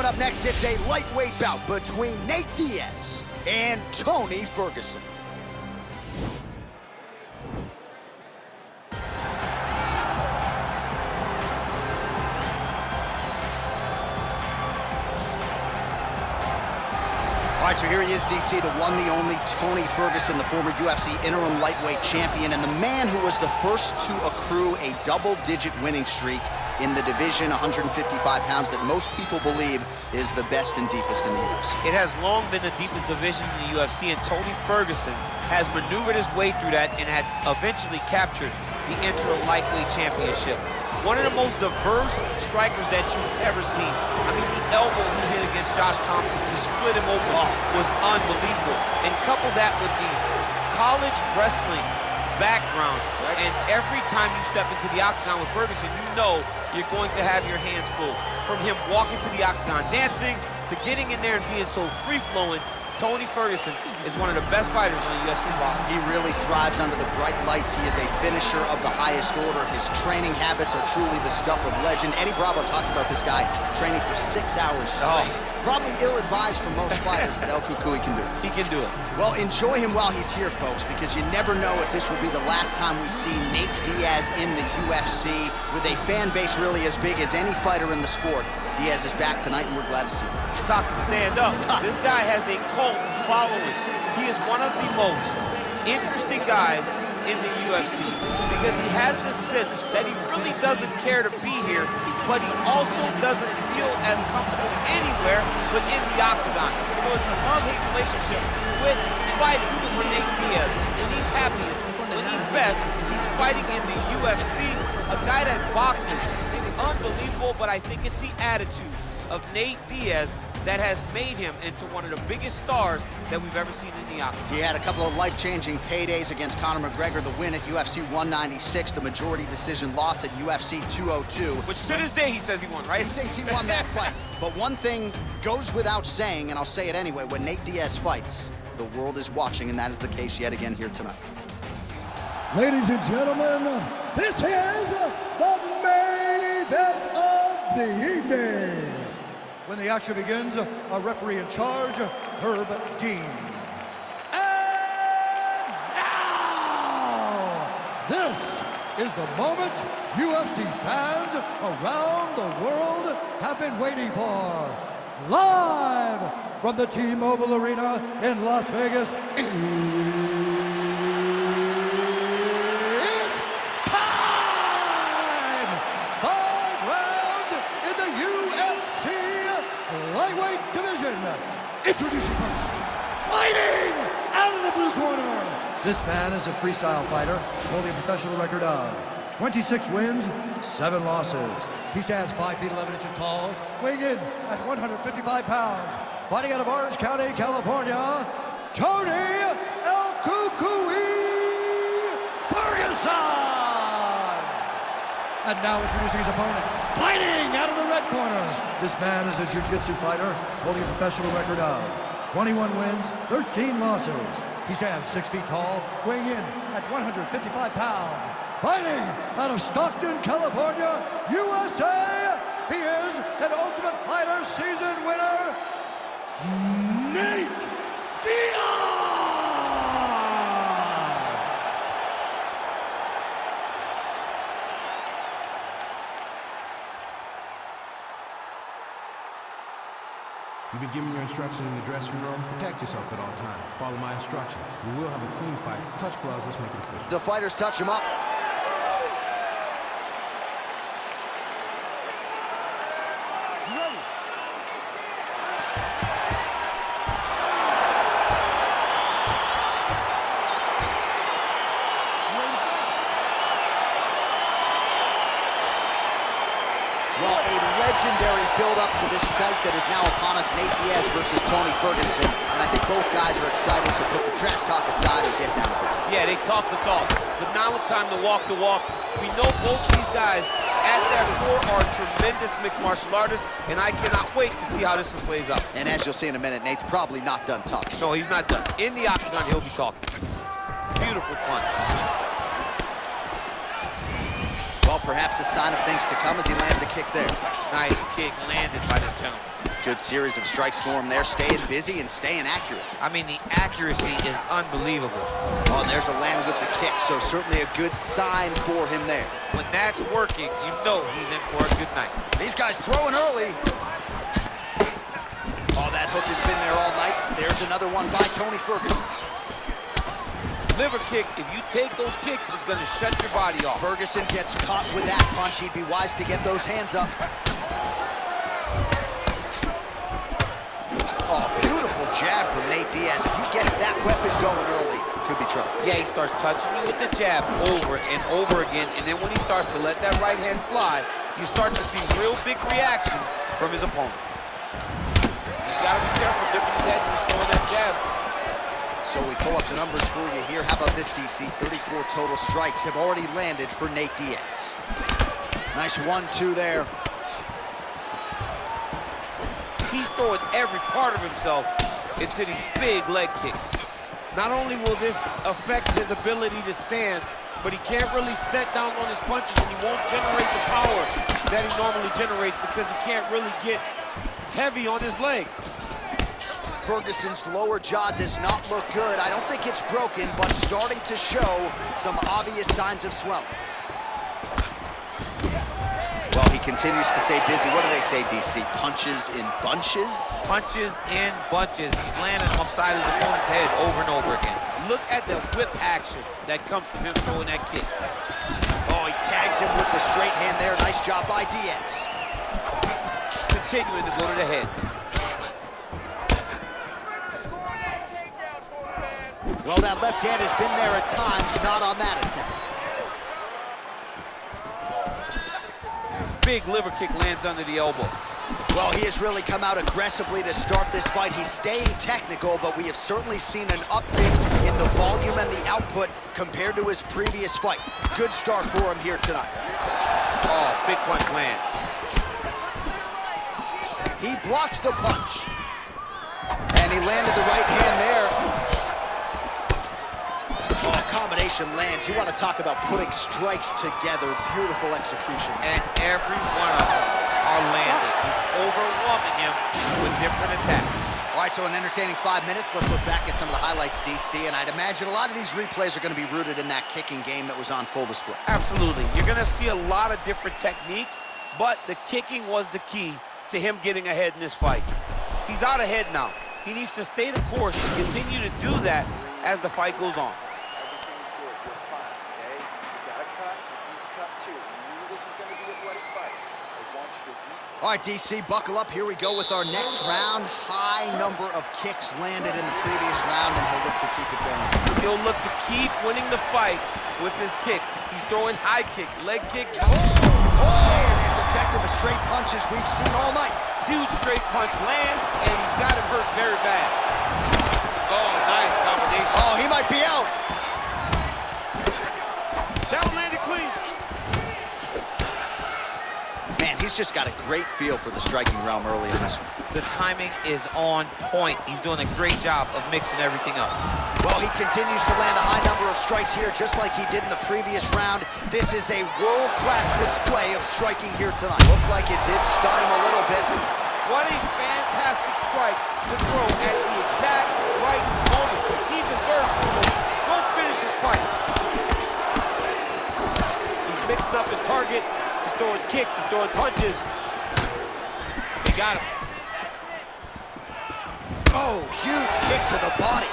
up next, it's a lightweight bout between Nate Diaz and Tony Ferguson. All right, so here he is, DC, the one, the only Tony Ferguson, the former UFC interim lightweight champion, and the man who was the first to accrue a double-digit winning streak in the division, 155 pounds, that most people believe is the best and deepest in the UFC. It has long been the deepest division in the UFC, and Tony Ferguson has maneuvered his way through that and had eventually captured the interim lightweight championship. One of the most diverse strikers that you've ever seen. I mean, the elbow he hit against Josh Thompson to split him open was unbelievable. And couple that with the college wrestling background, and every time you step into the octagon with Ferguson, you know you're going to have your hands full. From him walking to the octagon dancing, to getting in there and being so free-flowing, Tony Ferguson is one of the best fighters on the UFC roster. He really thrives under the bright lights. He is a finisher of the highest order. His training habits are truly the stuff of legend. Eddie Bravo talks about this guy training for 6 hours straight. Probably ill-advised for most fighters, but El Cuckoo, he can do it. He can do it. Well, enjoy him while he's here, folks, because you never know if this will be the last time we see Nate Diaz in the UFC, with a fan base really as big as any fighter in the sport. Diaz is back tonight, and we're glad to see him. Stop and stand up. This guy has a cult following. He is one of the most interesting guys in the UFC because he has this sense that he really doesn't care to be here, but he also doesn't feel as comfortable anywhere but in the octagon. So it's a love-hate relationship with fighting for Nate Diaz. When he's happiest, when he's best, he's fighting in the UFC, a guy that boxes. Unbelievable, but I think it's the attitude of Nate Diaz that has made him into one of the biggest stars that we've ever seen in the octagon. He had a couple of life-changing paydays against Conor McGregor, the win at UFC 196, the majority decision loss at UFC 202. Which to this day he says he won, right? He thinks he won that fight. But one thing goes without saying, and I'll say it anyway, when Nate Diaz fights, the world is watching, and that is the case yet again here tonight. Ladies and gentlemen, this is the main event of the evening. When the action begins, our referee in charge, Herb Dean. And now, this is the moment UFC fans around the world have been waiting for. Live from the T-Mobile Arena in Las Vegas. Lightweight division. Introducing first, fighting out of the blue corner. This man is a freestyle fighter, holding a professional record of 26 wins, 7 losses. He stands 5 feet 11 inches tall, weighing in at 155 pounds. Fighting out of Orange County, California, Tony El Cuckoo Ferguson. And now introducing his opponent, fighting out of the red corner. This man is a jiu-jitsu fighter, holding a professional record of 21 wins, 13 losses. He stands 6 feet tall, weighing in at 155 pounds. Fighting out of Stockton, California, USA, he is an Ultimate Fighter season winner, Nate Diaz! You've been given your instructions in the dressing room. Protect yourself at all times. Follow my instructions. We will have a clean fight. Touch gloves, let's make it official. The fighters touch him up. Well, a legendary build-up to this fight that is now upon us, Nate Diaz versus Tony Ferguson. And I think both guys are excited to put the trash talk aside and get down to business. Yeah, they talk the talk, but now it's time to walk the walk. We know both these guys at their core are tremendous mixed martial artists, and I cannot wait to see how this one plays out. And as you'll see in a minute, Nate's probably not done talking. No, he's not done. In the octagon, he'll be talking. Beautiful punch. Well, perhaps a sign of things to come as he lands a kick there. Nice kick landed by this gentleman. Good series of strikes for him there, staying busy and staying accurate. I mean, the accuracy is unbelievable. Oh, and there's a land with the kick, so certainly a good sign for him there. When that's working, you know he's in for a good night. These guys throwing early. Oh, that hook has been there all night. There's another one by Tony Ferguson. Liver kick, if you take those kicks, it's gonna shut your body off. Ferguson gets caught with that punch. He'd be wise to get those hands up. Oh, beautiful jab from Nate Diaz. If he gets that weapon going early, could be trouble. Yeah, he starts touching you with the jab over and over again, and then when he starts to let that right hand fly, you start to see real big reactions from his opponent. He's gotta be careful dipping his head when he's throwing that jab. So we pull up the numbers for you here. How about this, DC? 34 total strikes have already landed for Nate Diaz. Nice 1-2 there. He's throwing every part of himself into these big leg kicks. Not only will this affect his ability to stand, but he can't really set down on his punches and he won't generate the power that he normally generates because he can't really get heavy on his leg. Ferguson's lower jaw does not look good. I don't think it's broken, but starting to show some obvious signs of swelling. Well, he continues to stay busy. What do they say, DC? Punches in bunches? Punches in bunches. He's landing upside his opponent's head over and over again. Look at the whip action that comes from him throwing that kick. Oh, he tags him with the straight hand there. Nice job by Diaz. Continuing to go to the head. Well, that left hand has been there at times, not on that attempt. Big liver kick lands under the elbow. Well, he has really come out aggressively to start this fight. He's staying technical, but we have certainly seen an uptick in the volume and the output compared to his previous fight. Good start for him here tonight. Oh, big punch land. He blocks the punch. And he landed the right hand there. Oh, combination lands. You want to talk about putting strikes together. Beautiful execution. And every one of them are landing. He's overwhelming him with different attacks. All right, so an entertaining 5 minutes. Let's look back at some of the highlights, DC, and I'd imagine a lot of these replays are going to be rooted in that kicking game that was on full display. Absolutely. You're going to see a lot of different techniques, but the kicking was the key to him getting ahead in this fight. He's out ahead now. He needs to stay the course and continue to do that as the fight goes on. Everything's good. You're fine, okay? You got a cut, and he's cut too. We knew this was going to be a bloody fight. I want you to beat. All right, DC, buckle up. Here we go with our next round. High number of kicks landed in the previous round, and he'll look to keep it going. He'll look to keep winning the fight with his kicks. He's throwing high kick, leg kick. As effective as straight punches we've seen all night. Huge straight punch lands, and he's got him hurt very bad. Oh, nice combination. Oh, he might be out. That one landed clean. Man, he's just got a great feel for the striking realm early in this one. The timing is on point. He's doing a great job of mixing everything up. Well, he continues to land a high number of strikes here, just like he did in the previous round. This is a world-class display of striking here tonight. Looked like it did stun him a little bit. What a fantastic strike to throw at the exact right moment. He deserves this move. Don't finish his fight. He's mixing up his target. He's throwing kicks. He's throwing punches. He got him. Oh, huge kick to the body.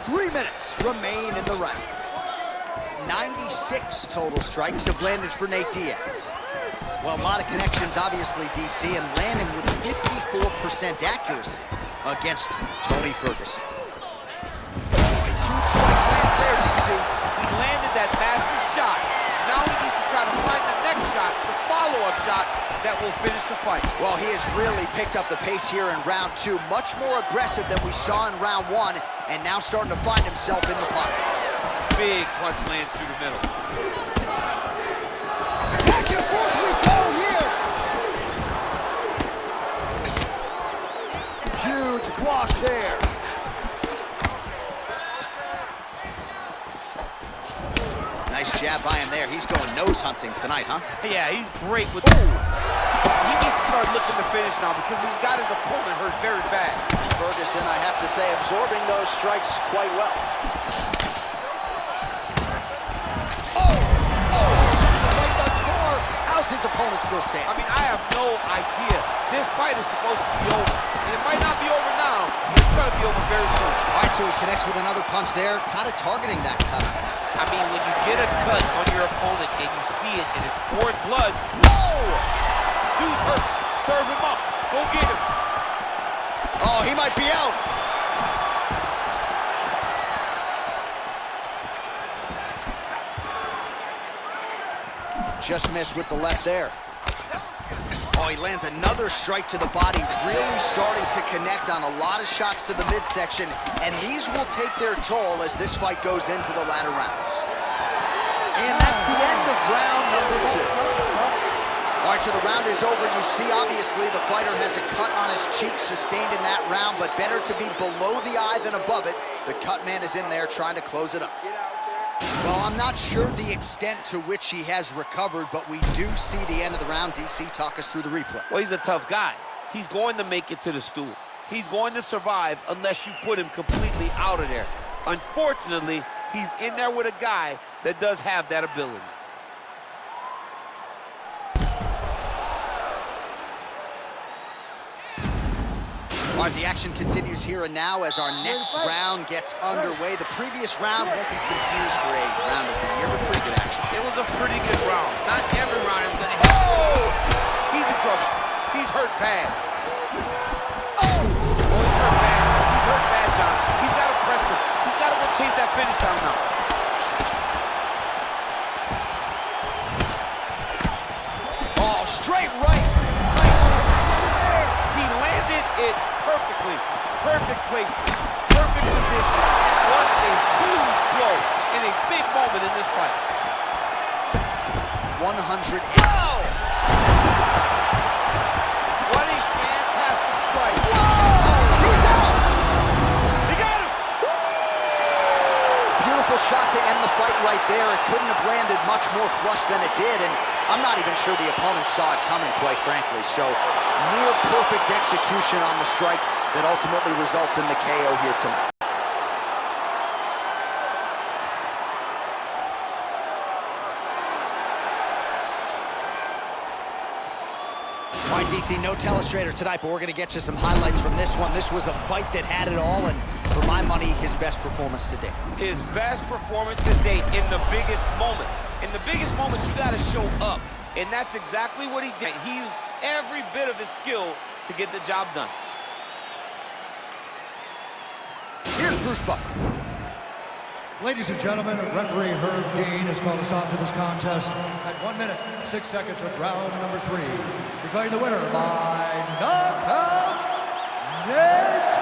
Three minutes remain in the round. 96 total strikes have landed for Nate Diaz. Well, a lot of connections, obviously, DC, and landing with 54% accuracy against Tony Ferguson. Oh, a huge strike lands there, DC. He landed that massive shot. Now he needs to try to find the next shot, the follow-up shot that will finish the fight. Well, he has really picked up the pace here in round two. Much more aggressive than we saw in round one, and now starting to find himself in the pocket. Big punch lands through the middle. Back and forth we go here. block there. Nice jab by him there. He's going nose hunting tonight, huh? Yeah, he's great with Ooh. He needs to start looking to finish now because he's got his opponent hurt very bad. Ferguson, I have to say, absorbing those strikes quite well. Right thus far. How's his opponent still standing? I mean, I have no idea. This fight is supposed to be over. And it might not be over now, but it's going to be over very soon. All right, so he connects with another punch there, kind of targeting that cut. I mean, when you get a cut on your opponent and you see it and it's pouring blood, Whoa! dude's hurt. Serve him up. Go get him. Oh, he might be out. Just missed with the left there. Oh, he lands another strike to the body, really starting to connect on a lot of shots to the midsection, and these will take their toll as this fight goes into the latter rounds. And that's the end of round number 2. All right, so the round is over. You see, obviously, the fighter has a cut on his cheek sustained in that round, but better to be below the eye than above it. The cut man is in there trying to close it up. Well, I'm not sure the extent to which he has recovered, but we do see the end of the round. DC, talk us through the replay. Well, he's a tough guy. He's going to make it to the stool. He's going to survive unless you put him completely out of there. Unfortunately, he's in there with a guy that does have that ability. All right, the action continues here and now as our next round gets underway. The previous round won't be confused for a round of the year, but pretty good action. It was a pretty good round. Not every round is going to hit. Oh! He's in trouble. He's hurt bad. Oh! Oh, he's hurt bad. He's hurt bad, John. He's got to press him. He's got to go chase that finish down now. Oh, straight right. He landed it perfectly. Perfect placement. Perfect position. What a huge blow in a big moment in this fight. 100. Oh! What a fantastic strike. Whoa! He's out! He got him! Beautiful shot to end the fight right there. It couldn't have landed much more flush than it did, and I'm not even sure the opponent saw it coming, quite frankly. So, near perfect execution on the strike that ultimately results in the KO here tonight. All right, DC, no telestrator tonight, but we're going to get you some highlights from this one. This was a fight that had it all, and for my money, his best performance to date. His best performance to date in the biggest moment. In the biggest moments, you got to show up, and that's exactly what he did. He used every bit of his skill to get the job done. Here's Bruce Buffer. Ladies and gentlemen, referee Herb Dean has called us on to this contest at 1 minute, 6 seconds of round number 3. Declaring the winner by knockout, Diaz.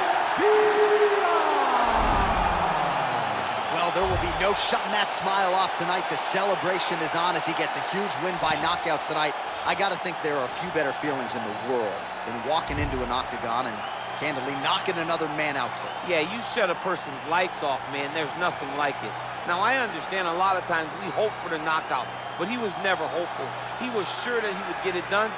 Well, there will be no shutting that smile off tonight. The celebration is on as he gets a huge win by knockout tonight. I got to think there are a few better feelings in the world than walking into an octagon and candidly knocking another man out cold. Yeah, you shut a person's lights off, man. There's nothing like it. Now, I understand a lot of times we hope for the knockout, but he was never hopeful. He was sure that he would get it done,